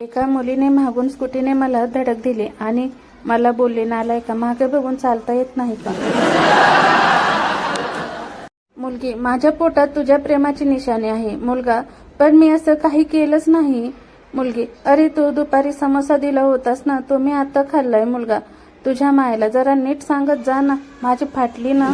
एका मुलीने मागून स्कूटीने मला धडक दिली आणि मला बोलले, नालायका, मागे बघून चालता येत नाही का? मुलगी, माझ्या पोटात तुझ्या प्रेमाची निशाणी आहे. मुलगा, पण मी असं काही केलंच नाही. मुलगी, अरे तू दुपारी समोसा दिला होतास ना, तो मी आता खाल्लाय. मुलगा, तुझ्या मायला जरा नीट सांगत जा ना, माझी फाटली ना.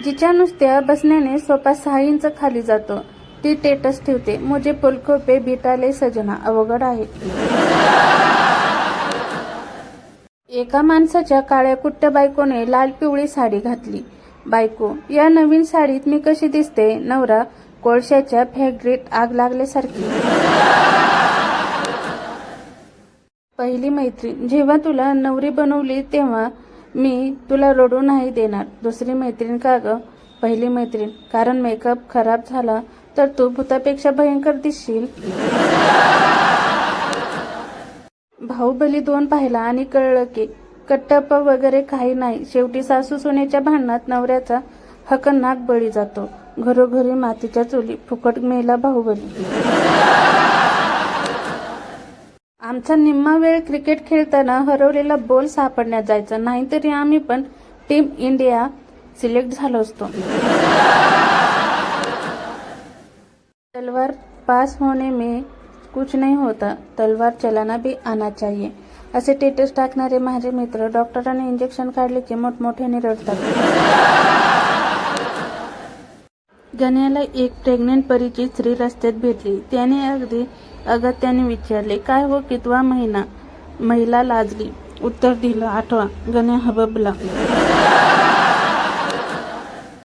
जिच्या नुसत्या बसण्याने सोफा 6 इंच खाली जातो, ती टेटस ठेवते, मुझे पुलको पे बिठाले सजना. अवघड आहे. एका माणसाच्या काळ्या कुट्ट्या बायकोने लाल पिवळी साडी घातली. बायको, या नवीन साडीत मी कशी दिसते? नवरा, कोळशाच्या फॅक्टरीत आग लागल्यासारखी. पहिली मैत्रीण, जेव्हा तुला नवरी बनवली तेव्हा मी तुला रडू नाही देणार. दुसरी मैत्रीण, का ग? पहिली मैत्रीण, कारण मेकअप खराब झाला तर तू भूतापेक्षा भयंकर दिसशील. बाहुबली 2 पाहिला आणि कळलं की कट्टप्पा वगैरे काही नाही. शेवटी सासू सुनेच्या भांडणात नवऱ्याचा हकनाक बळी जातो. घरोघरी मातीच्या चुली, फुकट मेला बाहुबली. आमचा निम्मा वेळ क्रिकेट खेळताना हरवलेला बॉल सापडण्यात जायचा, नाहीतरी आम्ही पण टीम इंडिया सिलेक्ट झालो असतो. तलवार पास होने में कुछ नहीं होता, तलवार चलाना भी आना चाहिए. असे स्टेटस टाकणारे माझे मित्र डॉक्टरांनी इंजेक्शन काढले की मोठमोठ्याने रडतात. गण्याला एक प्रेग्नेंट परिचित स्त्री रस्त्यात भेटली. त्याने अगदी अगत्याने विचारले, काय हो, कितवा महिना? महिला लाजली. उत्तर दिलं, 8वा. गण्या हबबला.